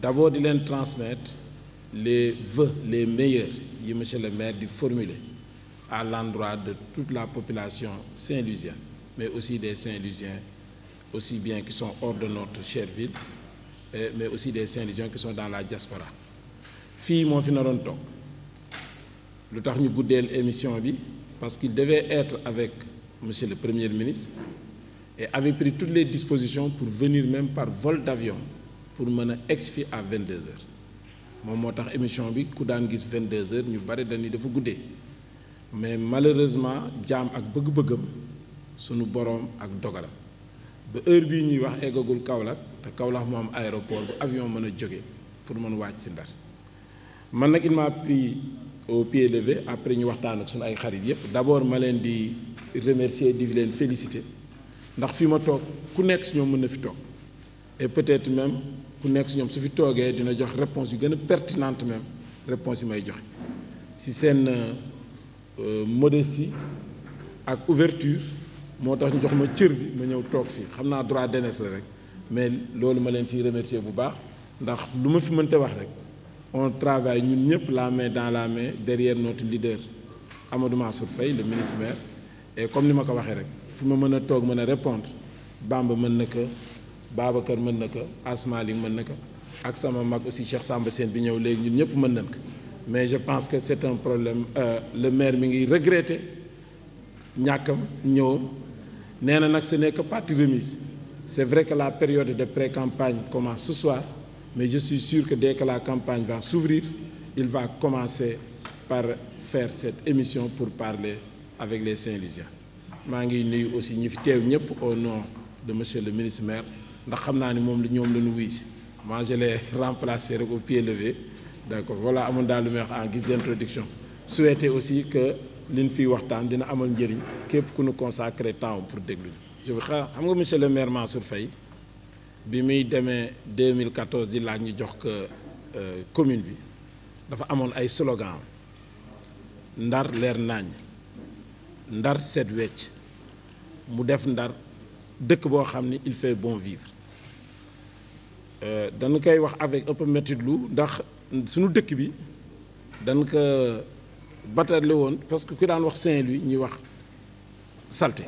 d'abord di leen transmettre les vœux les meilleurs yi monsieur le maire di formuler à l'endroit de toute la population saint-louisienne, mais aussi des Saint-Louisiens, aussi bien qui sont hors de notre chère ville, mais aussi des Saint-Louisiens qui sont dans la diaspora. Fii moo fi naroon toog lu tax ñu guddeel émission bi parce qu'il devait être avec monsieur le Premier ministre et avait pris toutes les dispositions pour venir même par vol d'avion pour mën a egsi à 22 heures moom moo tax émission bi ku daan gis 22 heures ñu bari dañuy dafa guddee mais malheureusement jaam ak bëgg-bëggam sunu boroom ak dogalam ba heure bii ñuy wax eggagul Kaolack te Kaolack moo am aéroport bu avion mën a jóge pour mën wàcc ci Ndar man nag il m'a pris au pied levé après ñu waxtaan ak sunu ay xarit yépp d'abord ma leen di remercier di leen féliciter ndax fi ma toog ku nekk ci ñoom mën na fi toog et peut-être même ku nekk ci ñoom su fi toogee dina jox réponse yu gën a pertinente même réponse yi may joxe ci seen modestie ak ouverture moo tax ñu jox ma cër bi ma ñëw toog fii xam naa droit d'aînesse la rek mais loolu ma leen ciy remercier bu baax ndax lu ma fi mënte wax rek on travaille ñun ñëpp la main dans la main derrière notre leader Amadou Mansour Faye le ministre maire et comme ni ma ko waxee rek fu ma mën a toog mën a répondre Bamba mën na ko Babacar mën na ko Asmalik mën na ko ak sama mag aussi Cheikh Samba Sène bi ñëw léegi ñun ñëpp mën nañ ko mais je pense que c'est un problème le maire mi ngi regretter ñàkkam ñëwam nee na nag ce n'est que partie remise c'est vrai que la période de pré-campagne commence ce soir mais je suis sûr que dès que la campagne va s'ouvrir il va commencer par faire cette émission pour parler avec les Saint-Louisiens maa ngi nuyu aussi ñi fi teew ñëpp au nom de monsieur le ministre maire ndax xam naa ni moom ñoom la ñu wuy si moi je l'ai remplacé rek au pied levé d'accord voilà amoon daal lu may wax en guise d'introduction souhaiter aussi que li ñu fiy waxtaan dina amal njëriñ képp ku ñu consacrer temps pour déglu je veux xam nga monsieur le maire Mansour Faye bi muy demee 2014 di laaj ñu jox ko commune bi dafa amoon ay slogan ndar leer nañ ndar set wecc mu def ndar dëkk boo xam ni il fait bon vivre dañu koy wax avec un peu métit lu ndax suñu dëkk bi dañ ko batale woon parce que ku daan wax Saint-Louis ñuy wax salté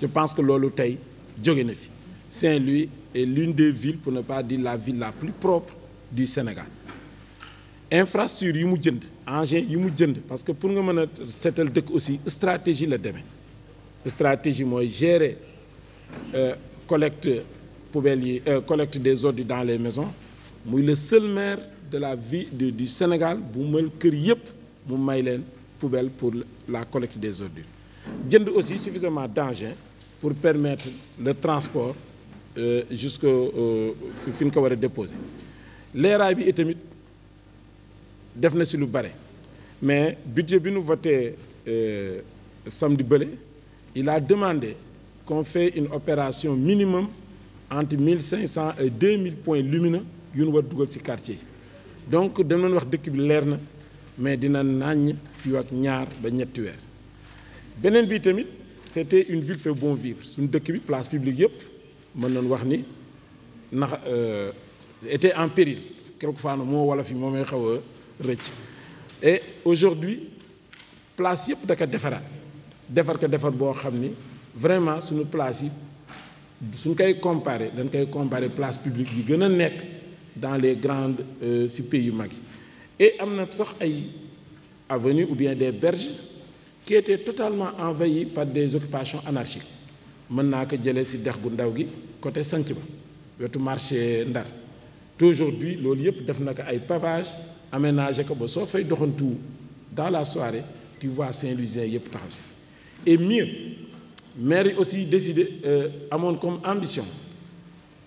je pense que loolu tey jóge na fi Saint-Louis est l'une des villes pour ne pas dire la ville la plus propre du Sénégal infrastructure yi mu jënd engins yi mu jënd parce que pour nga mën a seetal dëkk aussi stratégie la demee stratégie mooy gérer collecte poubelles yi collecte des ordures dans les maisons muy le seul maire de la ville du Sénégal bu mel kër yépp mu may leen poubelle pour la collecte des ordures jënd aussi suffisamment d'engins pour permettre le transport jusqu'au fi ñu ko war a déposer leeraay bi itamit def na ci lu bare mais budget bi nu voté samedi bële il a demandé qu'on fait une opération minimum entre 1500 et 2000 points lumineux yu nu war dugal ci quartier yi donc dama wax dëkk bi leer na mais dina naññ fii ak ñaar ba ñetti weer beneen bi tamit c'était une ville fait bon vivre suñu dëkk bi place publique yépp mën nañu wax ni ndax était en péril quelquefois na moo wala fi moo may xaw a rëcc et aujourd'hui place yépp da ko defaraat defar ko defar boo xam ni vraiment suñu place yi suñ koy comparer dañ koy comparer place publique yi gën a nekk dans les grandes ci pays yu mag yi et am na sax ay avenues ou bien des berges qui étaient totalement envahies par des occupations anarchiques mën naa ko jëlee ci dex gu ndaw gi côté sanc ba wetu marché Ndar aujourd'hui loolu yëpp def na ko ay pavage aménagé ko ba soo fay doxantu dans la soirée tu vois Saint-Louisien yëpp taxaw ci et mieux maire yi aussi décidé amoon comme ambition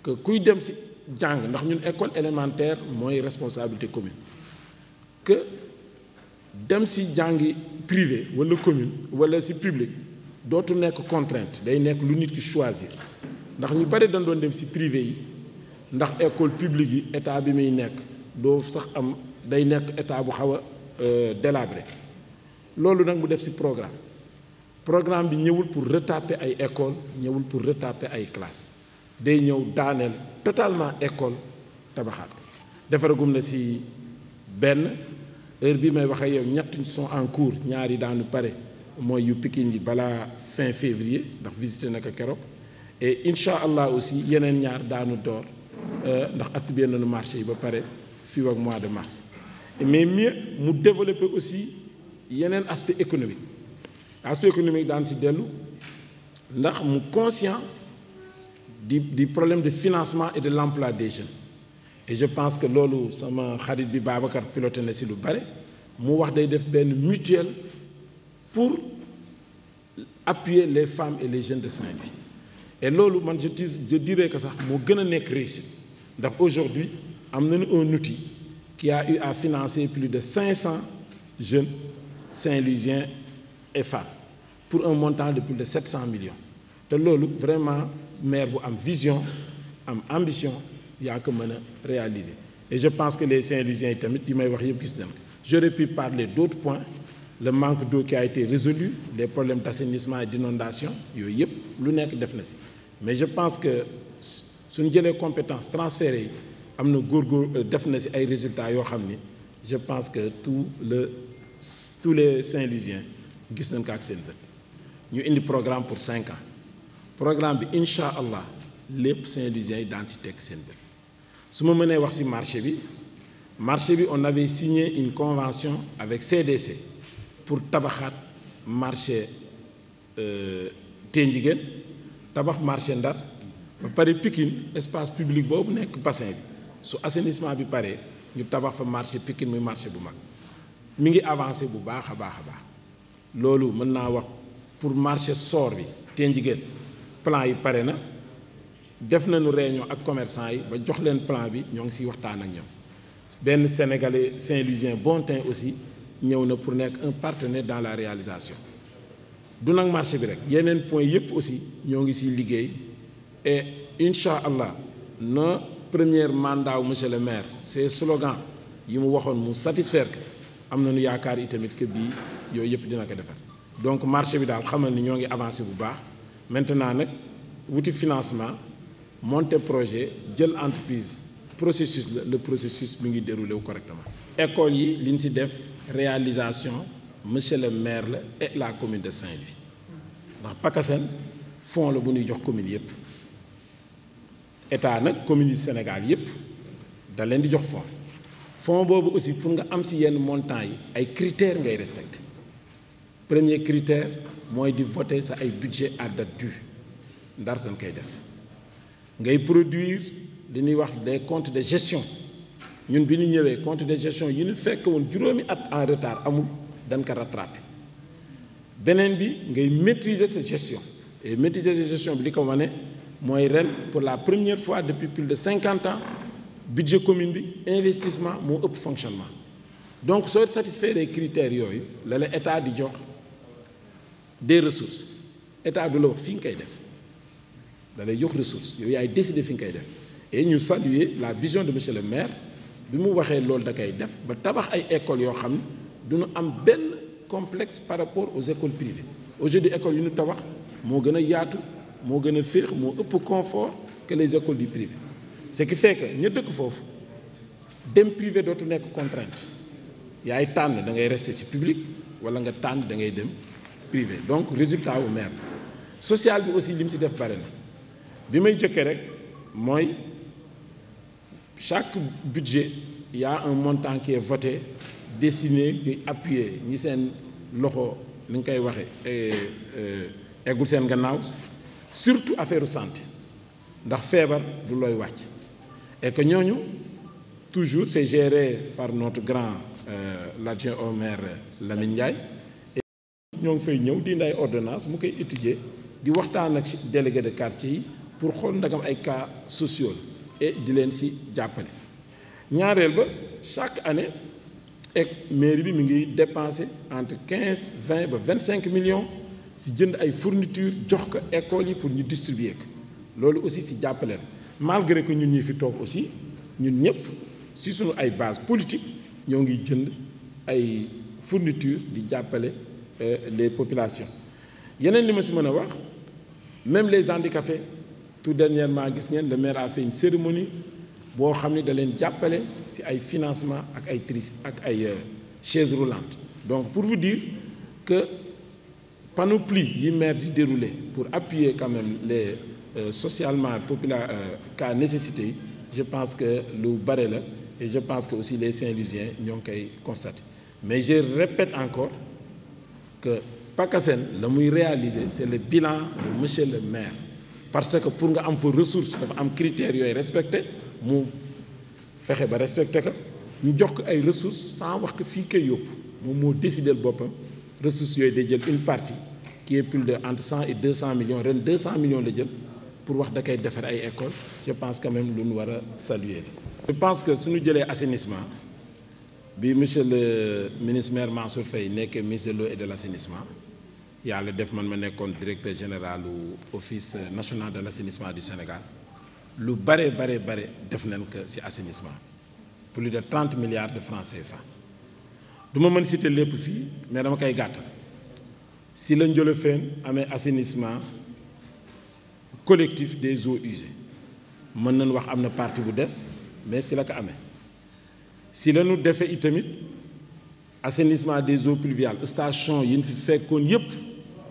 que kuy dem ci jàng ndax ñun école élémentaire mooy responsabilité commune que dem ci jàngi privé wala commune wala ci public dootu nekk contrainte day nekk lu nit ki choisir ndax ñu bari dañ doon dem ci privé yi ndax école publique yi état bi muy nekk doo sax am day nekk état bu xaw a délabré loolu nag mu def ci programme bi ñëwul pour retaper ay école ñëwul pour retaper ay classe day ñëw daaneel totalement école tabaxaat ko defaragum na si benn heure bi may wax ak yow ñett sont en cours ñaari daanu pare mooy yu Pikine yi balaa fin février ndax visité na ko keroog et incha allah aussi yeneen ñaar daanu door ndax attribué nañu marché yi ba pare fii ak mois de mars mais mieux mu développer aussi yeneen aspect économique daan ci dellu ndax mu conscient du problème de financement et de l'emploi des jeunes et je pense que loolu sama xarit bi Babacar piloté na si lu bare mu wax day def benn mutuelle pour appuyer les femmes et les jeunes de Saint-Louis et loolu man je dirais que sax moo gën a nekk réussite ndax aujourd'hui am nañu un outil qui a eu à financer plus de 500 jeunes saint-louisiens et femmes pour un montant de plus de 700 millions te loolu vraiment maire bu am vision am ambition yaa ko mën a réaliser et je pense que les Saint-Louisiens yi tamit yi may wax yëpp gis nañ ko j'aurais pu parler d'autres points le manque d'eau qui a été résolu les problèmes d'assainissement et d'inondation yooyu yëpp lu nekk def na si mais je pense que suñu jëlee compétences transférées yi am na góorgóor def na si ay résultats yoo xam ni je pense que tous les Saint-Louisiens gis nañ ko ak seen bët ñu indi programme pour 5 ans programme bi incha allah lépp Saint-Louisiens yi daan ci teg seen bët su ma mënee wax ci marché bi on avait signé une convention avec CDC pour tabaxaat marché Ténjigéen tabax marché Ndar ba pare Pikine espace public boobu nekk bassin bi su assainissement bi pare ñu tabax fa marché Pikine muy marché bu mag mi ngi avancé bu baax a baax a baax loolu mën naa wax pour marché Sor bi Ténjigéen plan yi pare na def nañu réunion ak commerçant yi ba jox leen plan bi ñoo ngi siy waxtaan ak ñoom benn sénégalais saint-louisien Bontin aussi ñëw na pour nekk un partenaire dans la réalisation du nag marché bi rek yeneen point yëpp aussi ñoo ngi siy liggéey et incha allah na premier mandat wu monsieur le maire ces slogans yi mu waxoon mu satisfaire que am nañu yaakaar itamit que bii yooyu yëpp dina ko defar donc marché bi daal xamal ni ñoo ngi avancé bu baax maintenant nag wuti financement monter projet jël entreprise processus le processus mi ngi déroulé wu correctement. école yi li ñu ci def réalisation monsieur le maire la et la commune de Saint-Louis ndax PACASEN fonds la bu ñuy jox commune yëpp état nag commune yi Sénégal yëpp da leen di jox fonds boobu aussi pour nga am ci yenn montant yi ay critères ngay respecter premier critère mooy di voter sa ay budget à date due ndar dañ koy def ngay produire li ñuy wax des comptes de gestion ñun bi ñu ñëwee compte de gestion yi ñu fekk woon juróomi at en retard amul dañ ko rattraper beneen bi ngay maîtriser sa gestion et maîtriser sa gestion bi li ko wane mooy ren pour la première fois depuis plus de 50 ans budget commune bi investissement moo ëpp fonctionnement donc soo satisfaire les critères yooyu la la état di jox des ressources état du la wax fi nga koy def da lay jox ressources yow yaay décider fi nga koy def et ñu saluer la vision de monsieur le maire bi mu waxee loolu da koy def ba tabax ay écoles yoo xam ne duñu am benn complexe par rapport aux écoles privées aujourd'hui écoles yu ñu tabax moo gën a yaatu moo gën a féex moo ëpp confort que les écoles du privé ce qui fait que ña dëkk foofu dem privé dootu nekk contrainte yaay tànn da ngay rester ci public wala nga tànn da ngay dem privé donc résultat wu maire social bi aussi li mu ci def bare na bi may jëkkee rek mooy chaque budget il y a un montant qui est voté destiné ñuy appuyer ñi seen loxo ni nga koy waxee eggul seen gannaaw surtout affaire santé ndax feebar du looy wàcc et que ñooñu toujours c'est géré par notre grand l'adjoint au maire Lamine Ndiaye et ñoo ngi fay ñëw di indi ay ordonnance mu koy étudier di waxtaan ak délégué de quartier yi pour xool ndagam ay cas sociaux et di leen ci jàppale ñaareel ba chaque année ek mairie bi mi ngi dépenser entre 15 20 ba 25 millions ci jënd ay fournitures jox ko écoles yi pour ñu distribuer ko loolu aussi ci jàppale malgré que ñun ñi fi toog aussi ñun ñëpp ci suñu ay base politique ñoo ngi jënd ay fournitures di jàppale les populations yeneen li ma ci mën a wax même les handicapés tout dernièrement gis ngeen le maire a fait une cérémonie boo xam ne da leen jàppale ci ay financement ak ay chaises roulantes. Donc pour vous dire que panoplie yi maire di dérouler pour appuyer quand même les socialement cas nécessité, je pense que lu bare la, et je pense que aussi les Saint-Louisiens ñoo ngi koy constater. Mais je répète encore que PACASEN la muy réaliser c'est le bilan de monsieur le maire, parce que pour nga am fa ressources dafa am critères yooyu respecté, mu fexe ba respecté ko, ñu jox ko ay ressources sans wax que fii koy yóbbu moom moo décidé boppam ressources yooyu day jël une partie qui est plus de entre 100 et 200 millions, ren 200 millions la jël pour wax da koy defar ay écoles. Je pense quand même lu ñu war a saluer. Je pense que suñu jëlee assainissement bi monsieur le ministre maire Mansour Faye nekkee ministre de l'eau et de l'assainissement, yàlla def man ma nekkoon directeur général u office national de l'assainissement du Sénégal, lu bare def nañ ko ci assainissement, plus de 30 milliards de francs CFA. du ma mën citer lépp fii mais dama koy gàttal. Si la Ndiolofène amee assainissement collectif des eaux usées, mën nañ wax am na partie bu des, mais si la ko amee. Si la ñu defee itamit assainissement des eaux pluviales, station yi ñu fi fekkoon yépp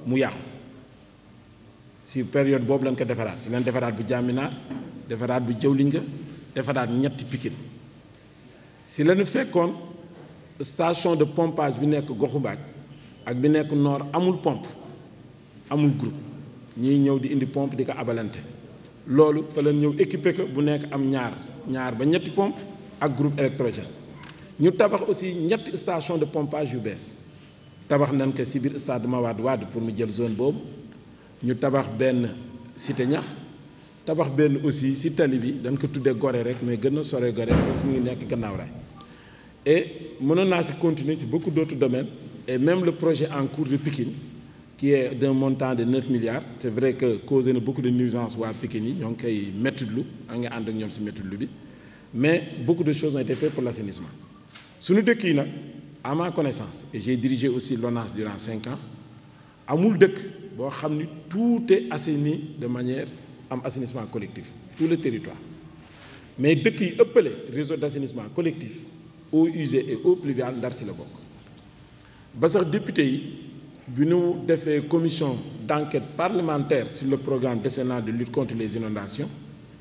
mu yàqu, si période boobu lañ ko defaraat, si lañ defaraat bu Jaaminaar, defaraat bu Jawlinga, defaraat ñetti Pikine. Si la ñu fekkoon station de pompage bi nekk Goxu Mbaaj ak bi nekk Nord amul pompe, amul groupe, ñiy ñëw di indi pompe di ko abalante, loolu fa lañ ñëw équipé ko bu nekk am ñaar ba ñetti pompe ak groupe électrogène. ñu tabax aussi ñetti station de pompage yu bees, tabax nañ ko ci biir stade Mawade Wade pour mu jël zone boobu, ñu tabax benn cité ñax, tabax benn aussi ci tali bi dañ ko tuddee Gorée rek mais gën a sore Gorée parce que mu ngi nekk gannaaw raay. Et mënoon naa ci continuer ci beaucoup d'autres domaines, et même le projet en cours de Pikine qui est d'un montant de 9 milliards, c'est vrai que causé na beaucoup de nuisances waa Pikine yi ñoo ngi koy mettitlu a nga ànd ak ñoom ci mettitlu bi, mais beaucoup de choses ont été faites pour l'assainissement. Suñu dëkk yi nag, à ma connaissance, et j'ai dirigé aussi l'ONAS durant 5 ans, amul dëkk boo xam ni tout est assaini de manière am assainissement collectif, tout le territoire. Mais dëkk yi ëppale réseau d'assainissement collectif, eaux usées et eaux pluviales, Ndar ci la bokk. Ba sax député yi bi ñu defee commission d'enquête parlementaire sur le programme décennal de lutte contre les inondations,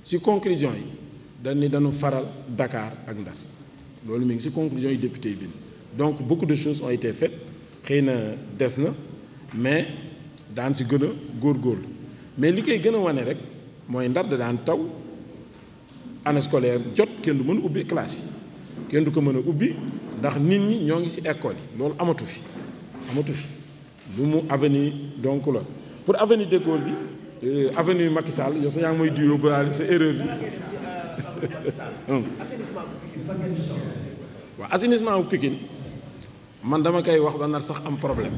ci conclusion yi dañu faral Dakar ak Ndar, loolu mi ngi ci conclusion yi député yi bi. Donc beaucoup de choses ont été faites, xëy na des na, mais daan ci gën a góorgóorlu. Mais li koy gën a wane rek mooy Ndar da daan taw, année scolaire jot kenn du mën a ubbi classe yi, kenn du ko mën a ubbi ndax nit ñi ñoo ngi ci école yi, loolu amatu fi lu mu avenue donc la pour avenue de Gaulle bi avenue Macky Sall yow sa yaa ngi may diyo ba sa erreur bi waaw assainissement wu Pikine man dama koy wax ba nar sax am problème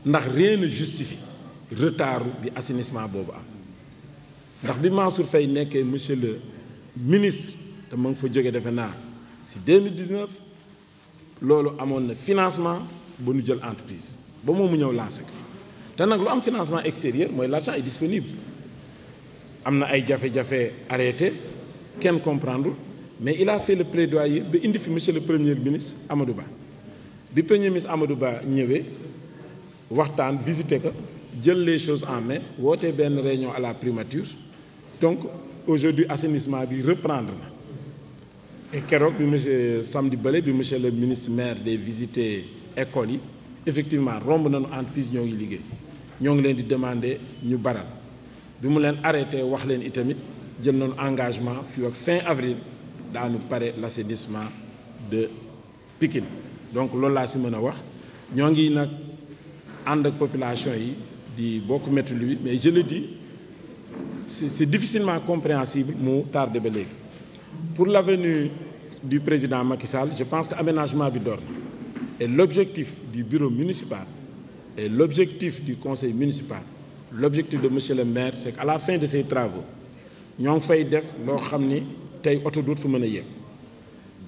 ndax rien ne justifie retard bi assainissement boobu am, ndax bi Mansour Faye nekkee monsieur le ministre te ma ngi fa jóge defe naa ci 2019 loolu amoon na financement ba ñu jël entreprise ba moom mu ñëw lancé ko te nag lu am financement extérieur mooy l'argent est disponible. Am na ay jafe-jafe arrêté kenn comprendre, mais il a fait le plaidoyer ba indi fi monsieur le premier ministre Amadou Ba. Bi premier ministre Amadou Ba ñëwee waxtaan visité ko jël les choses en main, woote benn réunion à la primature, donc aujourd'hui assainissement bi reprendre na. Et keroog bi monsieur samedi bële bi monsieur le ministre maire des visité écoles yi, effectivement romb nañu entreprise ñoo ngi liggéey, ñoo ngi leen di demander ñu baral. Bi mu leen arrêté wax leen itamit jël nañu engagement fii ak fin avril daanu pare l'assainissement de Pikine. Donc loolu laa ci mën a wax, ñoo ngi nag ànd ak population yi di bokk métti lui, mais je le dis c'est difficilement compréhensible mu tardé ba léegi. Pour l'avenue du président Macky Sall, je pense que aménagement bi door na, et l'objectif du bureau municipal et l'objectif du conseil municipal, l'objectif de monsieur le maire, c'est qu'à la fin de ces travaux ñoo ngi fay def loo xam ni tey oto doot fa mën a yéeg,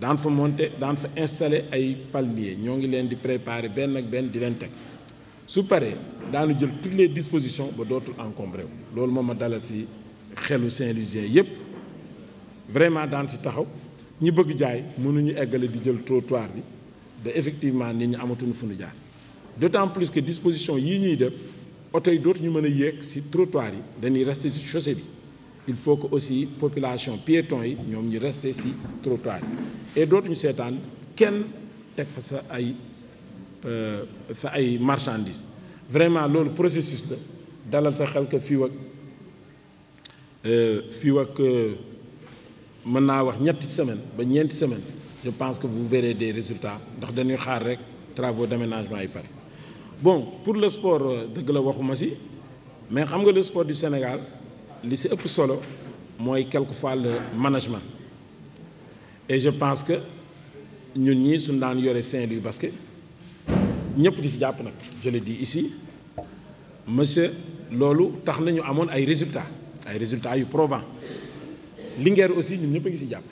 daan fa monter daan fa installer ay palmiers, ñoo ngi leen di préparer benn ak benn di leen teg, su paree daanu jël toutes les dispositions ba dootul encombré wu. Loolu moom ma dalal ci xelu Saint-Louisien yépp, vraiment daan si taxaw ñi bëgg jaay mënuñu eggale di jël trottoir bi ba effectivement nit ñi amatuñu fu ñu jaar d'autant plus que disposition yii ñuy def oto yi dootuñu mën a yéeg si trottoir yi dañuy rester si chaussée bi il faut que aussi population piéton yi ñoom ñu rester si trottoir yi et dootuñu seetaan kenn teg fa sa ay marchandises vraiment loolu processus la dalal sa xel que fii ak mën naa wax ñetti semaine ba ñeenti semaine je pense que vous verrez des résultats ndax dañuy xaar rek travaux d'aménagement yi pare. Bon pour le sport dëgg la waxuma si mais xam nga le sport du Sénégal li si ëpp solo mooy quelquefois le management et je pense que ñun ñii suñu daan yore Saint-Louis basket ñëpp di si jàpp nag je le dis ici monsieur loolu tax nañu amoon ay résultats yu probants Linguère aussi ñun ñëpp a ngi si jàpp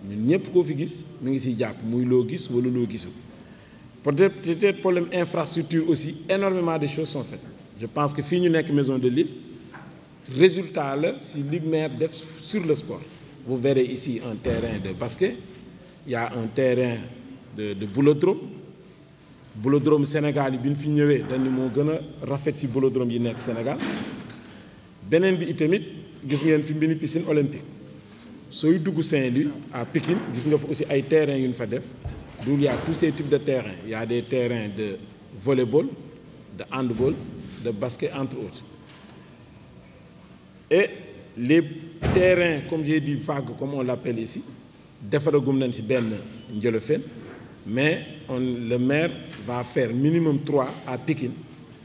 ñun ñëpp koo fi gis mu ngi siy jàpp muy loo gis wala loo gisul peut-être problème infrastructure aussi énormément de choses sont faites je pense que fii ñu nekk maison de l'île résultat la si li maire def sur le sport vous verrez ici un terrain de basket il y a un terrain de boulodrome Sénégal yi bi ñu fi ñëwee dañu moo gën a rafet si boulodrome yi nekk Sénégal beneen bi itamit gis ngeen fi mini piscine olympique sooy dugg Saint-Louis à Pikine gis nga fa aussi ay terrains yu ñu fa def d'où il y a tous ces types de terrains il y a des terrains de volley-ball de handball de basket entre autres et les terrains comme j'ai dit vagues comme on l'appelle ici defaragum nañ ci benn Njëlofène mais le maire va faire minimum 3 à Pikine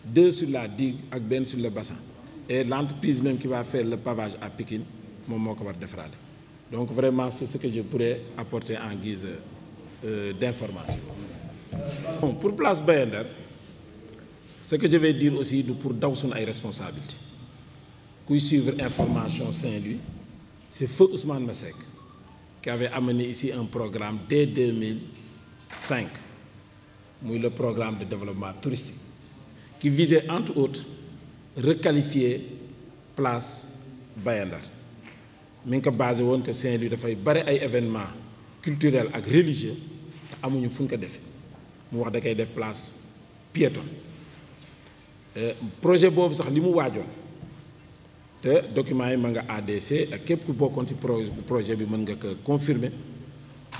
2 sur la digue ak benn sur le bassin et l'entreprise même qui va faire le pavage à Pikine moom moo ko war defaraale donc vraiment c'est ce que je pourrais apporter en guise d'information. Bon, pour place Bayender ce que je vais dire aussi du pour daw suñu ay responsabilités kuy suivre information Saint-Louis c'est feu Ousmane Masseck qui avait amené ici un programme dès 2005 muy le programme de développement touristique qui visait entre autres requalifier place Bayender mi ngi ko basé woon que Saint-Louis dafay bari ay événements culturels ak religieux te amuñu fu ñu ko defee mu wax da koy def place piétonne projet boobu sax li mu waajoon te document yi ma nga ADC ak képp ku bokkoon ci projet bi mën nga ko confirmer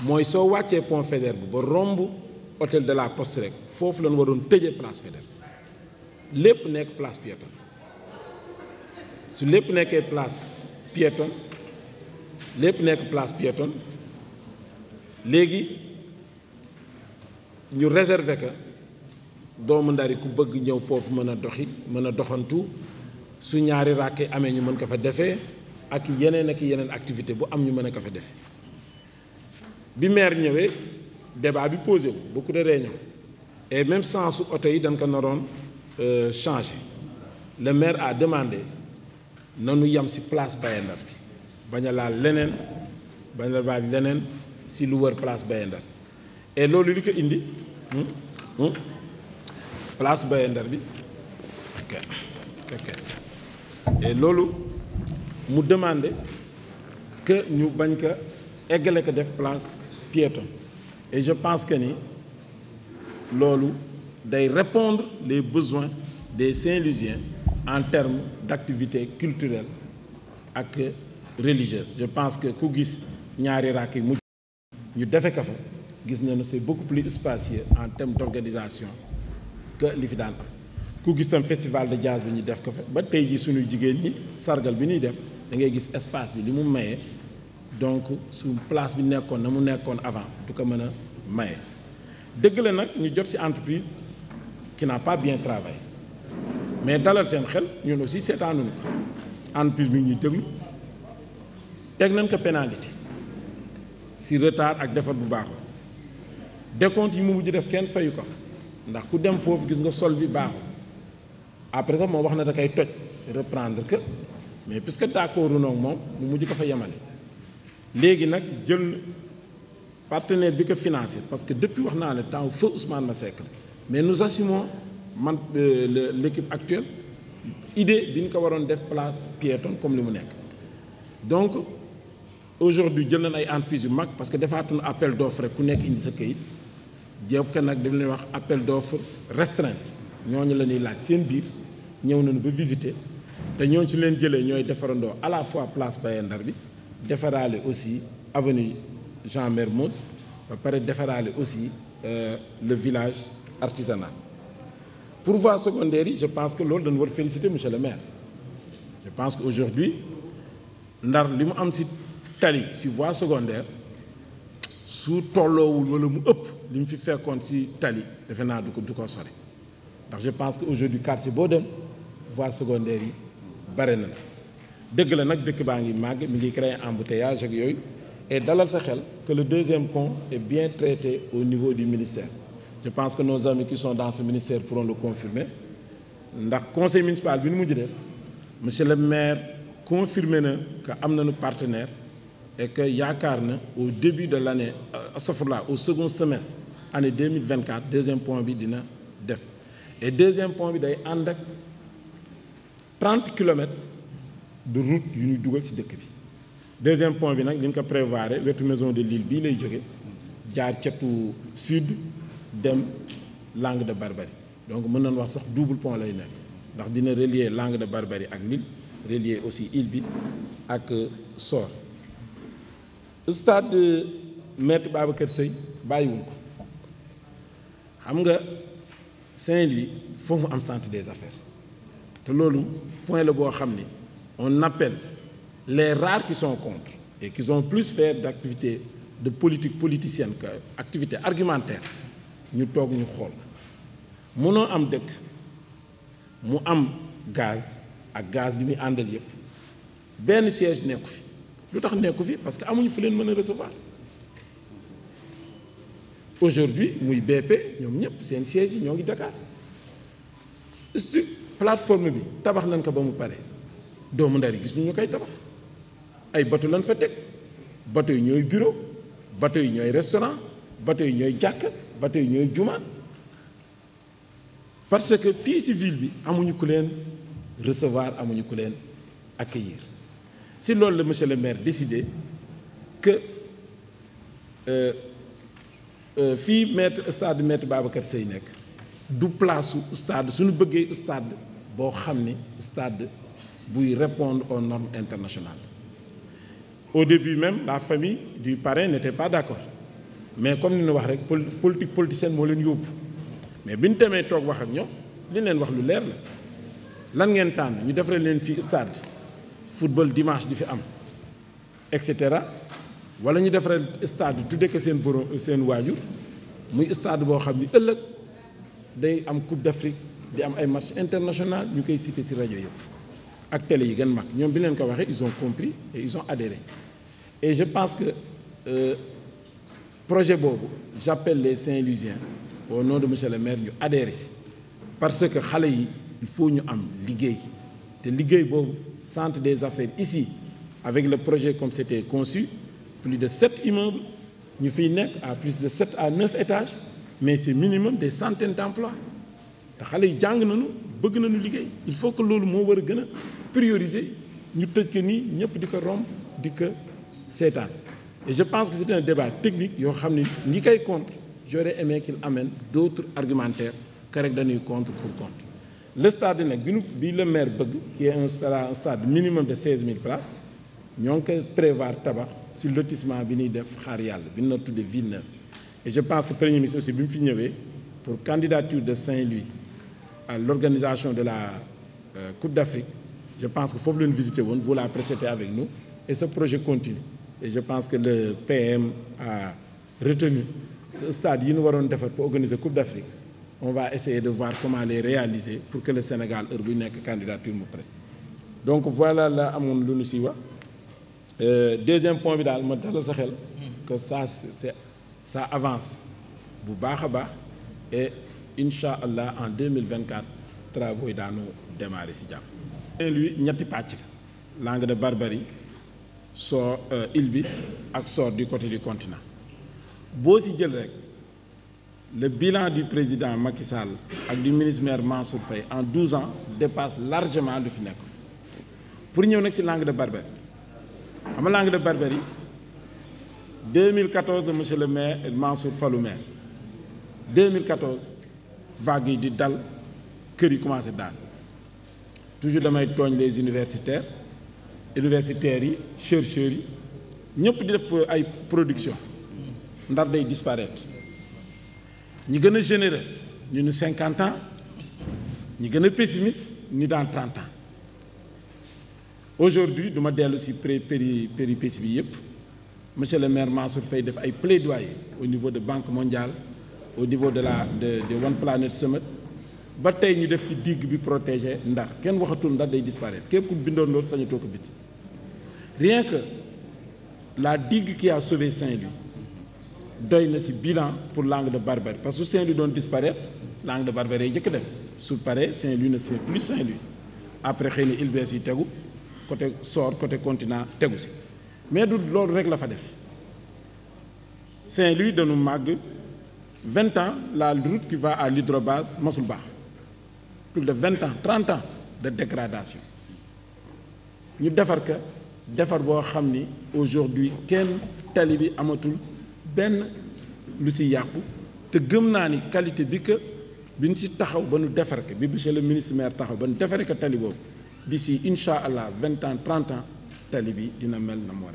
mooy soo wàccee pont Faidherbe ba romb hôtel de la Poste rek foofu lañu waroon tëjee place Faidherbe lépp nekk place piétonne su lépp nekkee place piétonne léegi ñu réserver que doomu Ndar yi ku bëgg ñëw foofu mën a doxantu su ñaari ràkke amee ñu mën ko fa defee ak yeneen activité bu am ñu mën a ko fa defee bi maire ñëwee débat bi posé wu beaucoup de réunions et même sans su oto yi dañ ko naroon changer le maire a demandé nanu yem ci place Bayender bi bañ a laal leneen ci lu wër place Bayender et loolu li ko indi place Bayender bi ok et loolu mu demandé que ñu bañ ko eggale ko def place piétonne et je pense que ni loolu day répondre les besoins des Saint-Louisiens en termes d'activités culturelles ak religieuses je pense que ku gis ñaari rakk yi mujj ñu defe ko fa gis na ne c'est beaucoup plus spacieux en termes d'organisation que li fi daan am ku gis tam festival de jazz bi ñu def ko fa ba tey ji suñu jigéen ñi sargal bi ñuy def da ngay gis espace bi li mu maye donc su place bi nekkoon na mu nekkoon avant du ko mën a maye dëgg la nag ñu jot ci entreprise qui n'a pas bien travaillé mais dalal seen xel ñun aussi seetaanuñu ko entreprise bi ñuy déglu teg nañ ko pénalité ci retard ak defar bu baaxul décompte yi mu mujj def kenn fayu ko ndax ku dem foofu gis nga sol bi baaxul après sax moom wax na da koy toj reprendre que mais puisque d'accord noonu moom mu mujj ko fa yemale léegi nag jël partenaire bi ko financé parce que depuis wax naa ne temps feu Ousmane Masseck mais nous assumons l'équipe actuelle idée bi ñu ko waroon def place piétonne comme li mu nekk donc aujourd'hui jël nañ ay entreprises yu mag parce que defaatuñu appel d'offre rek ku nekk indi sa këyit jéem ko nag dañ leen wax appel d'offre restreinte ñooñu la ñuy laaj seen biir ñëw nañu ba visiter te ñooñu ci leen jëlee ñooy defarandoo à la fois place Baye Ndar bi defaraale aussi avenue Jean Mermoz ba pare defaraale aussi le village artisanal. Pour voie secondaire yi je pense que loolu dañu war féliciter monsieur le maire je pense que aujourd'hui Ndar li mu am ci tali ci voie secondaire su tolloowul wala mu ëpp li mu fi fekkoon ci tali defe naa du ko sori ndax je pense que aujourd'hui quartier boo dem voie secondaire yi bare na fa dëgg la nag dëkk baa ngi màgg mi ngi créer embouteillage ak yooyu et dalal sa xel que le deuxième pont est bien traité au niveau du ministère. Je pense que nos amis qui sont dans ce ministère pourront le confirmer ndax conseil municipal bi nu mujj def monsieur le maire confirmé na que am nañu partenaire et que yaakaar na au début de l'année astafurlah au second semestre année 2024 deuxième pont bi dina def et deuxième pont bi day ànd ak 30 kilomètres de route yu ñuy dugal ci dëkk bi deuxième pont bi nag li ñu ko prévoir wetu maison de l'île bii lay jóge jaar cetu sud dem Langue de Barbarie donc mën nañu wax sax double pont lay nekk ndax dina relier Langue de Barbarie ak l'île relier aussi île bi ak Sor. Stade Maître Babacar Seye bàyyiwuñ ko xam nga Saint-Louis foofu mu am centre des affaires te loolu point la boo xam ni on appelle les rares qui sont contre et qui ont plus fait d'activités de politique politicienne que activité argumentaire ñu toog ñu xool mënoo am dëkk mu am gaz ak gaz li muy àndal yépp benn siège nekku fi lu tax nekku fi parce que amuñu fu leen mën a recevoir aujourd'hui muy BP ñoom ñëpp seen siège yi ñoo ngi Dakar plateforme bi tabax nañ ko ba mu pare doomu Ndar yi gis ñu koy tabax ay bateau lañ fa teg bateau yi ñooy bureau bateau yi ñooy restaurant bateau yi ñooy jàkk bateau yi ñooy juma parce que fii ci ville bi amuñu ku leen recevoir amuñu ku leen accueillir si loolu la monsieur le maire décidé que fii stade Maître Babacar Seye nekk du place su stade suñu bëggee stade boo xam ni stade buy répondre aux normes internationales. Au début même la famille du parrain n'était pas d'accord mais comme ni ñu wax rek politique politicienne moo leen yóbbu mais bi ñu demee toog wax ak ñoom li leen wax lu leer la lan ngeen tànn ñu defaree leen fii stade football dimanche di fi am et cetera wala ñu defaree stade tudde ko seen borom seen waajur muy stade boo xam ni ëllëg day am Coupe d'Afrique di am ay match international ñu koy cité ci rajo yëpp ak télé yi gën mag ñoom bi leen ko waxee ils ont compris et ils ont adhéré et je pense que projet boobu j'appelle les Saint-Louisiens au nom de monsieur le maire ñu adhéré ci parce que xale yi il faut ñu am liggéey te liggéey boobu centre des affaires ici avec le projet comme c'était conçu plus de 7 immeubles ñu fiy nekk à plus de 7 à 9 étages mais c'est minimum des centaines d'emplois te xale yi jàng nañu bëgg nañu liggéey il faut que loolu moo war a gën a prioriser ñu tëj ko nii ñëpp di ko romb di ko seetaan et je pense que c'est un débat technique yoo xam ne ñi koy contre j'aurais aimé qu'il amène d'autres argumentaires que rek dañuy contre pour contre le stade nag bi le maire bëgg qui est un stade minimum de 16 000 places ñoo ngi koy prévoir tabax sur lotissement bi ñuy def xaar yàlla bi ñu la tuddee Villeneuve et je pense que premier ministre aussi bi mu fi ñëwee pour candidature de Saint-Louis à l'organisation de la Coupe d'Afrique je pense que foofu leen visité woon vous la précédez avec nous et ce projet continue et je pense que le PM a retenu le stade yi ñu waroon defar pour organiser Coupe d'Afrique on va essayer de voir comment les réaliser pour que le Sénégal heure bu nekk candidature mu prêt donc voilà la amoon lu ñu si wax deuxième point bi daal ma dalal sa xel que ça avance bu baax a baax et incha allah en 2024 travaux yi daanu démarrer si jàmm. Saint-Louis ñetti pàcc la Langue de Barbarie Sor île bi ak Sor du côté du continent boo si jël rek le bilan du président Macky Sall ak du ministre maire Mansour Faye en 12 ans dépasse largement lu fi nekk pour ñëw nag si Langue de Barbarie xam nga Langue de Barbarie 2014 de monsieur le maire Mansour Fallou maire 2014 vague yi di dal kër yi commencé daal toujours damay tooñ les universitaires yi chercheurs yi ñëpp di def ay production Ndar day disparaître ñi gën a généreux ñu ni 50 ans ñi gën a pessimiste ni dans 30 ans aujourd'hui duma dellu si péripéties bi yëpp monsieur le maire Mansour Faye def ay plaidoyer au niveau de Banque mondiale au niveau de One Planet Summit ba tey ñu def fi digue bi protéger Ndar kenn waxatul Ndar day disparaître képp ku bindoon loolu sañu too ko biti rien que la digue qui a sauvé Saint-Louis doy na ci bilan pour Langue de Barbarie parce que su Saint-Louis doon disparaître Langue de Barbarie yi jëkk dem su paree Saint-Louis ne c'est plus Saint-Louis après xëy na île bees yi tegu côté Sor côté continent tegu ci mais du loolu rek la fa def Saint-Louis dañu màgg 20 ans la route qui va à l'hydrobase masul baax plus de 20 ans 30 ans de dégradation ñu defar ka defar boo xam ni aujourd'hui kenn tali bi amatul benn lu ci yàqu te gëm naa ni qualité bi que bi ñu ci taxaw ba nu defar ko bi monsieur le ministre maire taxaw ba nu defaree ko tali boobu d'ici incha allah 20 ans 30 ans tali bi dina mel na moo mel.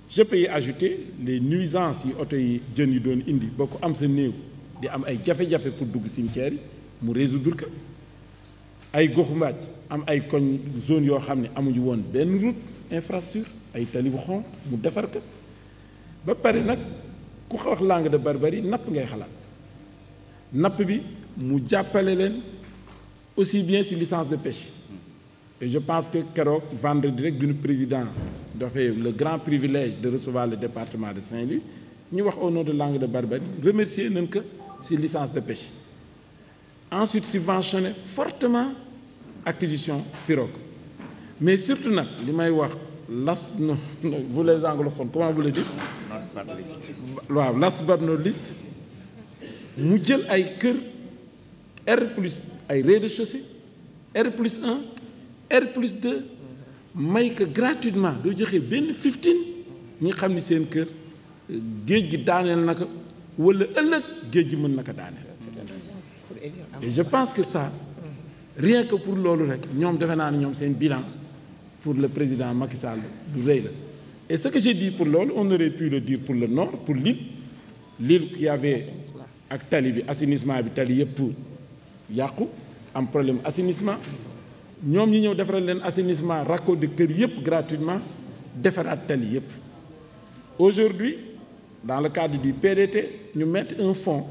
Je peux y ajouter les nuisances yi oto yi jën yi doon indi boo ko am sa néew di am ay jafe-jafe pour dugg cimetière yi mu résoudre que ay goxu mbaaj am ay koñ zone yoo xam ne amuñu woon benn route infrastructure ay tali bu xonq mu defar ko ba pare nag ku wax Langue de Barbarie napp ngay xalaat napp bi mu jàppale leen aussi bien ci licence de pêche et je pense que keroog vendredi rek bi nu président dafay le grand privilège de recevoir le département de Saint-Louis ñu wax au nom de Langue de Barbarie remercier nañ ko ci licence de pêche ensuite subventionner fortement acquisition pirogue mais surtout nag li may wax vous les anglophones comment vous le dites waaw last but not least mu jël ay kër R+ ay rez-de-chaussée R+1 R+2 may ko gratuitement doo joxe benn 15 ñi xam ni seen kër géej gi daaneel na ko wala ëllëg géej gi mën na ko daaneel et je pense que ça rien que pour loolu rek ñoom defe naa ne ñoom seen bilan pour le président Macky Sall du rëy la et ce que j'ai dit pour loolu on aurait pu le dire pour le nord pour l'île qui avait ak tali bi assainissement bi tali yëpp yàqu am problème assainissement ñoom ñi ñëw defaral leen assainissement raccordé kër yëpp gratuitement defaraat tali yëpp aujourd'hui dans le cadre du PDT ñu mettre un fonds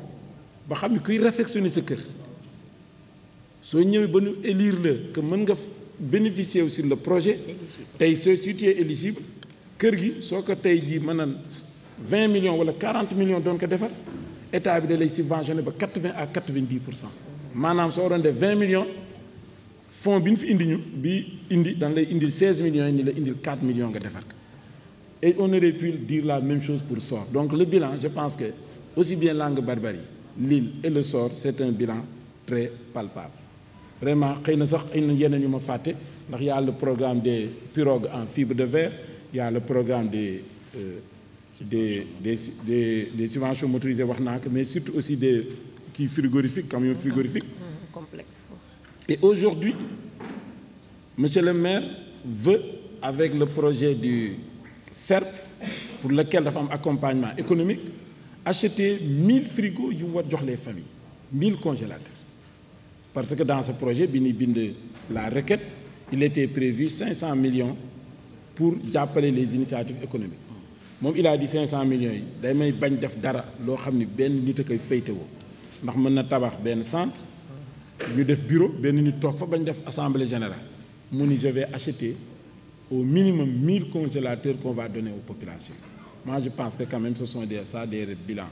ba xam ne kuy réfectionner sa kër soo ñëwee ba ñu élire la que mën nga bénéficier aussi le projet tey soo si tu es éligible kër gi soo ko tey jii mën na 20 millions wala 40 millions doon ko defar état bi da lay subventionné ba 80 à 90% maanaam soo doon def 20 millions fonds bi ñu fi indi bi indi dañ lay indil 16 millions yi ni la indil 4 millions nga defar ko et on aurait pu dire la même chose pour Sor donc le bilan je pense que aussi bien Langue Barbarie l'île et le Sor c'est un bilan très palpable vraiment xëy na sax ay na yeneen yu ma fàtte ndax y a le programme des pirogues en fibre de verre y a le programme des subventions motorisées wax naa ko mais surtout aussi des kii frigorifiques camions frigorifiques complexe. Et aujourd'hui monsieur le maire veut avec le projet du CERP pour lequel dafa am accompagnement économique acheter 1000 frigos yu war jox les familles 1000 congélateurs parce que dans ce projet bi ni bind la requête il était prévu 500 millions pour jàppale les initiatives économiques moom il a dit 500 millions yi day may bañ def dara loo xam ni benn nit a koy féytewoo ndax mën na tabax benn centre ñu def bureau benn nit toog fa bañ def assemblée générale mu ni je vais acheter au minimum 1000 congélateurs qu'on va donner aux populations moi je pense que quand même ce sont des bilans